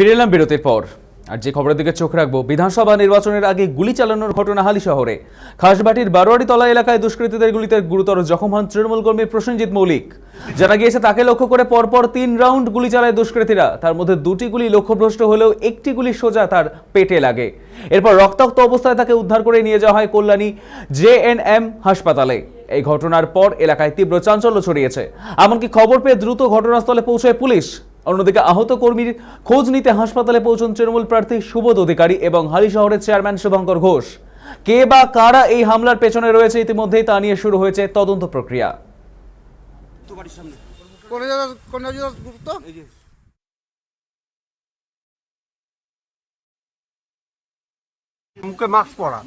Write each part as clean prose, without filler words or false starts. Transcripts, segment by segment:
ফিরে এলাম বিরতির পর। আর যে খবরের দিকে চোখ রাখবো, বিধানসভা নির্বাচনের আগে গুলি চালানোর ঘটনা হালি শহরে। খাসবাটির বারোয়ারিতলা এলাকায় দুষ্কৃতীদের গুলিতে গুরুতর জখম হন তৃণমূল কর্মী প্রসেনজিৎ মৌলিক। জানা গিয়েছে তাকে লক্ষ্য করে পরপর 3 রাউন্ড গুলি চালায় দুষ্কৃতীরা। তার মধ্যে 2টি গুলি লক্ষ্যভ্রষ্ট হলেও একটি গুলি সোজা তার পেটে লাগে। এরপর রক্তাক্ত অবস্থায় তাকে উদ্ধার করে নিয়ে যাওয়া হয় কল্যাণী JNM হাসপাতালে। এই ঘটনার পর এলাকায় তীব্র চাঞ্চল্য ছড়িয়েছে। এমনকি খবর পেয়ে দ্রুত ঘটনাস্থলে পৌঁছায় পুলিশ। অন্যদিকে আহত কর্মীর খোঁজ নিতে হাসপাতালে পৌঁছন তৃণমূল প্রার্থী সুবোধ অধিকারী এবং হালি শহরের চেয়ারম্যান শুভঙ্কর ঘোষ। কে বা কারা এই হামলার পেছনে রয়েছে ইতিমধ্যেই তা নিয়ে শুরু হয়েছে তদন্ত প্রক্রিয়া। মুখে মাস্ক পরা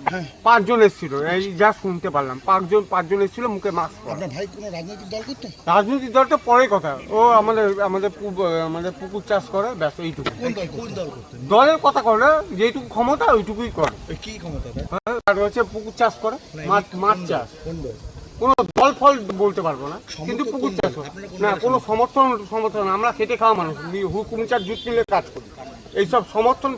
5 জন এসেছিল, এই যা শুনতে পারলাম 5 জন এসেছিল মুখে মাস্ক পরা। আপনার ভাই কোনো রাজনৈতিক দল করতো? রাজনৈতিক দলটা পরে কথা, ও আমাদের পুকুর চাষ করে, ব্যাস এইটুকু। কোন দল করতো? দলের কথা করে, যেটুকু ক্ষমতা ওইটুকুই করে। কি ক্ষমতা? আর হচ্ছে পুকুর চাষ করে, মাছ চাষ। কোন দল? কোনো দল ফল বলতে পারবো না, কিন্তু পুকুর চাষ করে না। কোনো সমর্থন আমরা খেটে খাওয়া মানুষ, হুকুম চার জুট মিলে কাজ করি। এইসব সমর্থন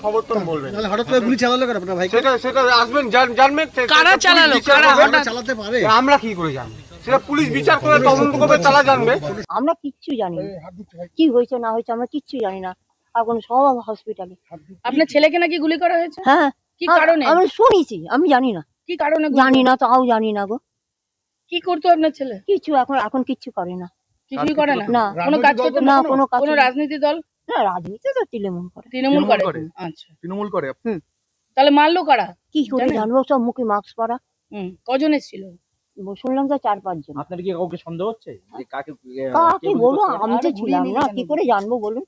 বলবেন। হঠাৎ করে গুলি চালালো কেন আপনার ভাই? সেটা আসবেন জানবেন কারা চালালো, কারা চালাতে পারে? আমরা কি করে জানবো? সেটা পুলিশ বিচার করে তদন্ত করবে, তারা জানবে। আমরা কিচ্ছু জানি না, কি হয়েছে না হয়েছে আমরা কিচ্ছু জানি না। এখন সব হসপিটালে। আপনার ছেলেকে নাকি গুলি করা হয়েছে? হ্যাঁ, কি কারণে? আমি শুনেছি, আমি জানি না। কি কারণে? জানি না, তাও জানি না গো। কি করতো আপনার ছেলে? কিছু এখন কিচ্ছু করে না। কিছুই করে না? না, কোনো কাজ করতো না, না? কোনো কাজ কোনো করে না। রাজনীতি দল? না, রাজনীতি তো তৃণমূল করে। তৃণমূল করে? আচ্ছা, তৃণমূল করে। তাহলে মারলো কারা? কি করে জানেন? জানবো, সব মুখে মাস্ক পরা। কজন এসেছিল? শুনলাম তো 4-5 জন। আপনার কি কাউকে সন্দেহ হচ্ছে যে কাকে কাকে বলবো, আমি তো ছিলাম না, কি করে জানবো বলুন।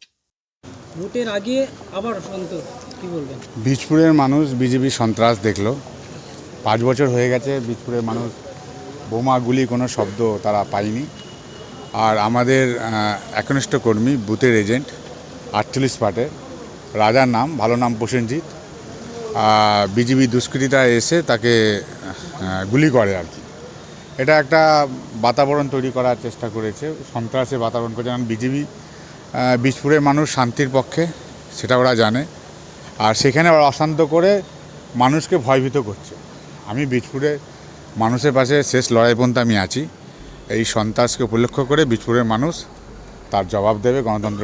ভোটের আগে আবার সন্তোষ, কি বলবেন? বীজপুরের মানুষ বিজেপি সন্ত্রাস দেখলো। 5 বছর হয়ে গেছে বীজপুরের মানুষ বোমা গুলি কোনো শব্দ তারা পায়নি। আর আমাদের একনিষ্ঠ কর্মী বুথের এজেন্ট 48 পার্টের রাজার নাম, ভালো নাম প্রসেনজিৎ, বিজেপি দুষ্কৃতীরা এসে তাকে গুলি করে আর কি। এটা একটা বাতাবরণ তৈরি করার চেষ্টা করেছে, সন্ত্রাসের বাতাবরণ করেছে। কারণ বিজেপি বীজপুরের মানুষ শান্তির পক্ষে, সেটা ওরা জানে। আর সেখানে ওরা অশান্ত করে মানুষকে ভয়ভীত করছে। আমি বীজপুরে মানুষের পাশে শেষ লড়াই পর্যন্ত আমি আছি। এই সন্ত্রাসকে উপলক্ষ করে বীজপুরের মানুষ তার জবাব দেবে গণতন্ত্র।